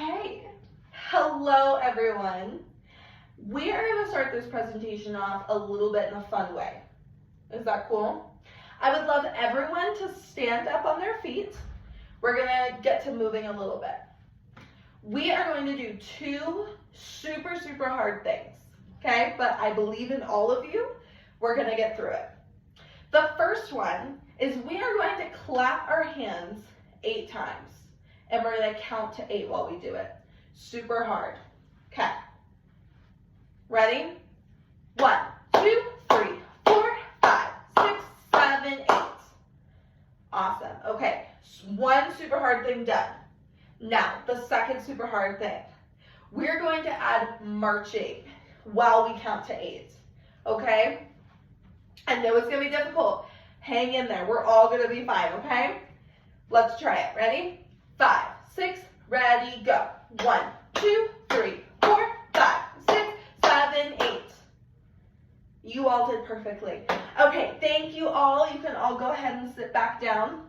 Okay, hello everyone. We are going to start this presentation off a little bit in a fun way. Is that cool? I would love everyone to stand up on their feet. We're going to get to moving a little bit. We are going to do two super hard things, okay? But I believe in all of you. We're going to get through it. The first one is we are going to clap our hands 8 times. And we're going to count to 8 while we do it. Super hard. Okay. Ready? 1, 2, 3, 4, 5, 6, 7, 8. Awesome. Okay. One super hard thing done. Now, the second super hard thing. We're going to add marching while we count to 8. Okay? I know it's going to be difficult. Hang in there. We're all going to be fine, okay? Let's try it. Ready? 5, 6, ready, go. 1, 2, 3, 4, 5, 6, 7, 8. You all did perfectly. Okay, thank you all. You can all go ahead and sit back down.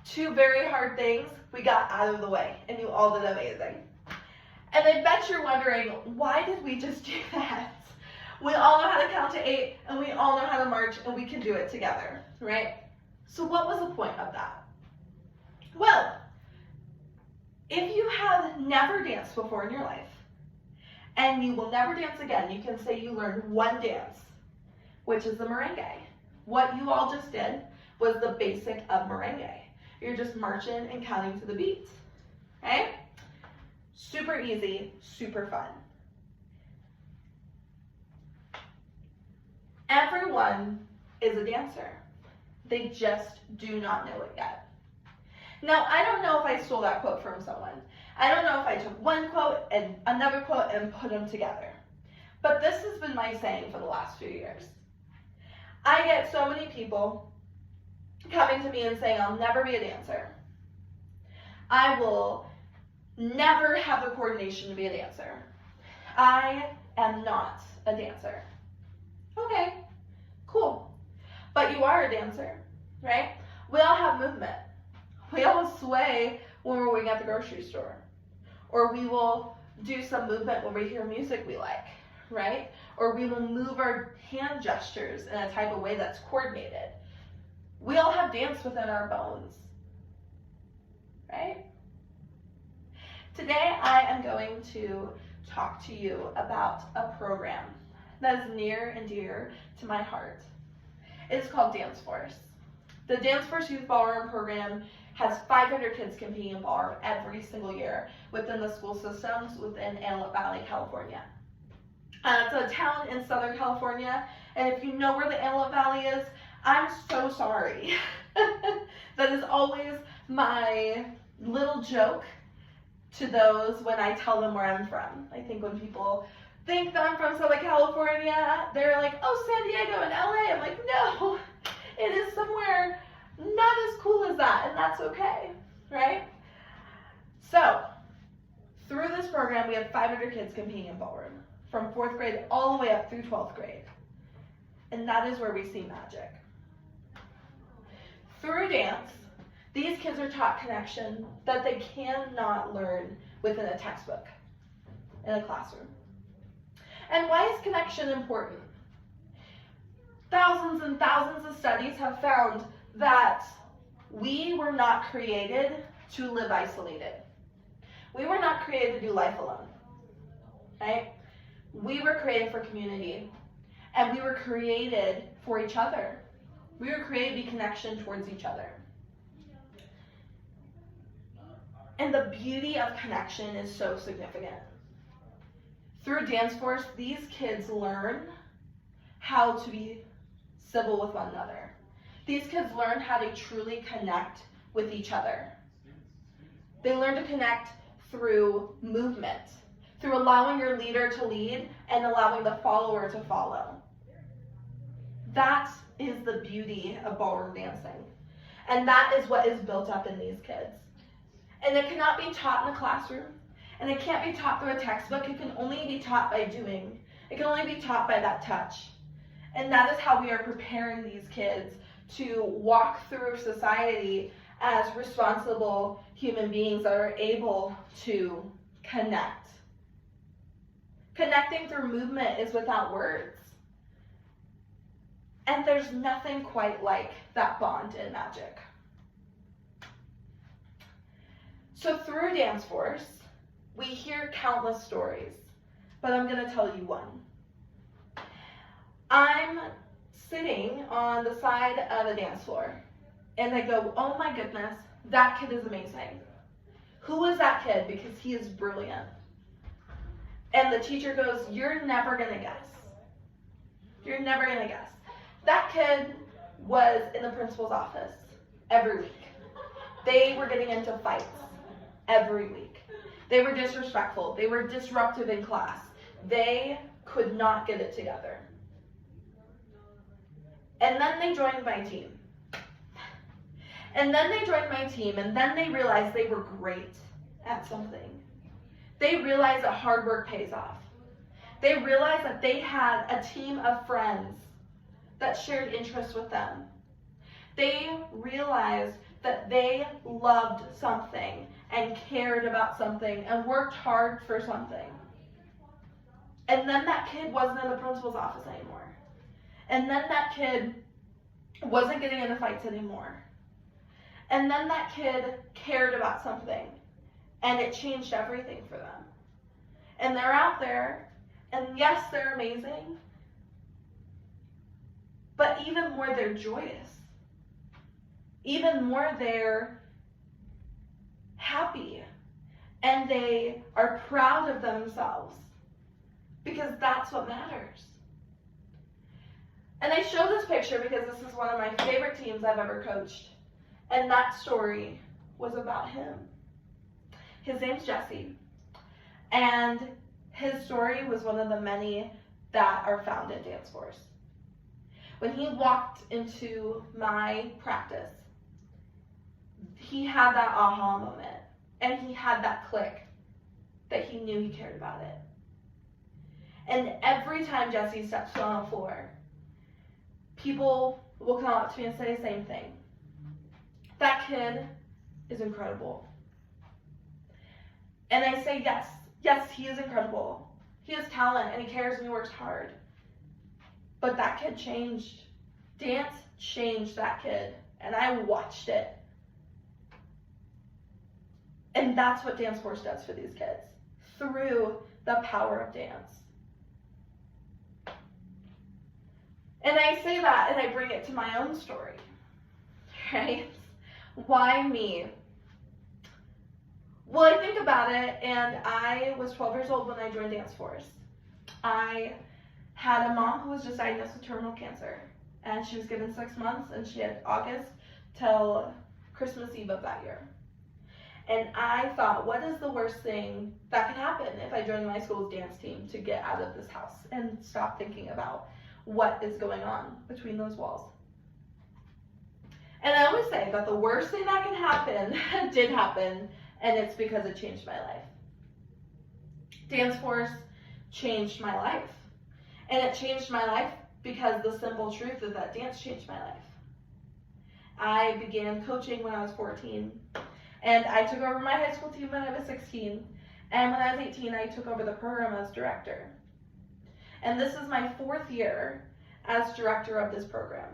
2 very hard things we got out of the way, and you all did amazing. And I bet you're wondering, why did we just do that? We all know how to count to 8, and we all know how to march, and we can do it together, right? So what was the point of that? Well, if you have never danced before in your life, and you will never dance again, you can say you learned one dance, which is the merengue. What you all just did was the basic of merengue. You're just marching and counting to the beat, okay? Super easy, super fun. Everyone is a dancer. They just do not know it yet. Now, I don't know if I stole that quote from someone. I don't know if I took one quote and another quote and put them together. But this has been my saying for the last few years. I get so many people coming to me and saying, I'll never be a dancer. I will never have the coordination to be a dancer. I am not a dancer. Okay, cool. But you are a dancer, right? We all have movement. We all sway when we're waiting at the grocery store. Or we will do some movement when we hear music we like, right? Or we will move our hand gestures in a type of way that's coordinated. We all have dance within our bones, right? Today I am going to talk to you about a program that is near and dear to my heart. It is called Dance Force. The Dance Force Youth Ballroom program has 500 kids competing in ballroom every single year within the school systems within Antelope Valley, California. It's a town in Southern California, and if you know where the Antelope Valley is, I'm so sorry. That is always my little joke to those when I tell them where I'm from. I think when people think that I'm from Southern California, they're like, oh, San Diego and LA. I'm like, no, it is somewhere not as cool as that, and that's okay, right? So, through this program, we have 500 kids competing in ballroom, from 4th grade all the way up through 12th grade. And that is where we see magic. Through dance, these kids are taught connection that they cannot learn within a textbook, in a classroom. And why is connection important? Thousands and thousands of studies have found that we were not created to live isolated. We were not created to do life alone, right? We were created for community, and we were created for each other. We were created to be connection towards each other. And the beauty of connection is so significant. Through Dance Force, these kids learn how to be civil with one another. These kids learn how to truly connect with each other. They learn to connect through movement, through allowing your leader to lead and allowing the follower to follow. That is the beauty of ballroom dancing. And that is what is built up in these kids. And it cannot be taught in a classroom. And it can't be taught through a textbook. It can only be taught by doing. It can only be taught by that touch. And that is how we are preparing these kids to walk through society as responsible human beings that are able to connect. Connecting through movement is without words. And there's nothing quite like that bond in magic. So through Dance Force, we hear countless stories, but I'm going to tell you one. I'm sitting on the side of a dance floor, and I go, oh my goodness, that kid is amazing. Who is that kid? Because he is brilliant. And the teacher goes, you're never going to guess. You're never going to guess. That kid was in the principal's office every week. They were getting into fights every week. They were disrespectful. They were disruptive in class. They could not get it together. And then they joined my team. And then they realized they were great at something. They realized that hard work pays off. They realized that they had a team of friends that shared interests with them. They realized that they loved something and cared about something and worked hard for something. And then that kid wasn't in the principal's office anymore. And then that kid wasn't getting into fights anymore. And then that kid cared about something, and it changed everything for them. And they're out there, and yes, they're amazing, but even more, they're joyous. Even more, they're happy, and they are proud of themselves, because that's what matters. And I show this picture because this is one of my favorite teams I've ever coached. And that story was about him. His name's Jesse. And his story was one of the many that are found in Dance Force. When he walked into my practice, he had that aha moment. And he had that click that he knew he cared about it. And every time Jesse steps on the floor, people will come up to me and say the same thing. That kid is incredible. And I say, yes, he is incredible. He has talent and he cares and he works hard. But that kid changed. Dance changed that kid. And I watched it. And that's what Dance Force does for these kids. Through the power of dance. And I say that and I bring it to my own story, right? Why me? Well, I think about it, and I was 12 years old when I joined Dance Force. I had a mom who was just diagnosed with terminal cancer, and she was given 6 months, and she had August till Christmas Eve of that year. And I thought, what is the worst thing that could happen if I joined my school's dance team to get out of this house and stop thinking about what is going on between those walls? And I always say that the worst thing that can happen did happen, and it's because it changed my life. Dance Force changed my life. And it changed my life because the simple truth is that dance changed my life. I began coaching when I was 14, and I took over my high school team when I was 16, and when I was 18, I took over the program as director. And this is my 4th year as director of this program.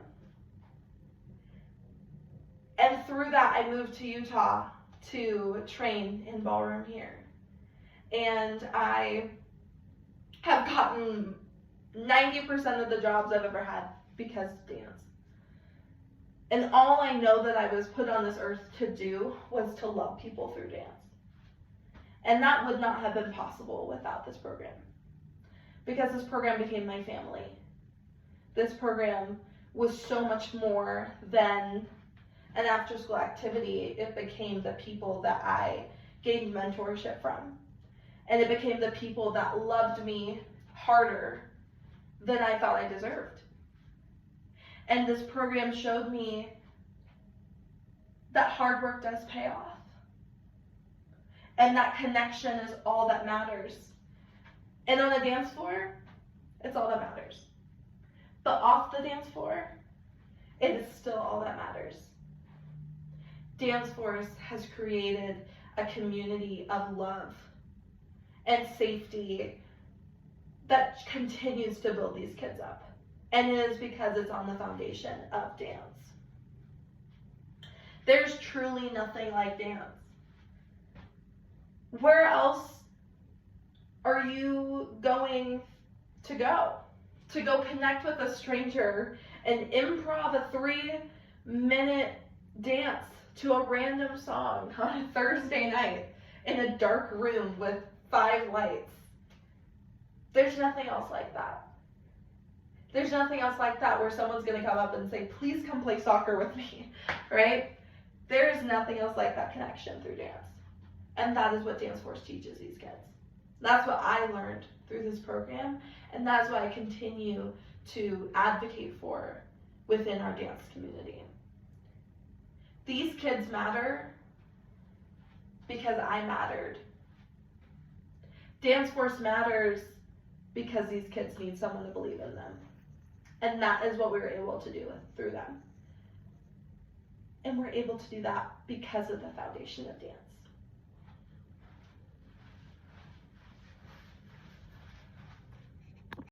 And through that, I moved to Utah to train in ballroom here. And I have gotten 90% of the jobs I've ever had because of dance. And all I know that I was put on this earth to do was to love people through dance. And that would not have been possible without this program. Because this program became my family. This program was so much more than an after-school activity. It became the people that I gained mentorship from. And it became the people that loved me harder than I thought I deserved. And this program showed me that hard work does pay off. And that connection is all that matters. And on the dance floor, it's all that matters. But off the dance floor, it is still all that matters. Dance Force has created a community of love and safety that continues to build these kids up. And it is because it's on the foundation of dance. There's truly nothing like dance. Where else are you going to go? To go connect with a stranger and improv a 3-minute dance to a random song on a Thursday night in a dark room with 5 lights. There's nothing else like that. There's nothing else like that where someone's going to come up and say, please come play soccer with me, right? There is nothing else like that connection through dance. And that is what Dance Force teaches these kids. That's what I learned through this program, and that's what I continue to advocate for within our dance community. These kids matter because I mattered. Dance Force matters because these kids need someone to believe in them. And that is what we were able to do through them. And we're able to do that because of the foundation of dance.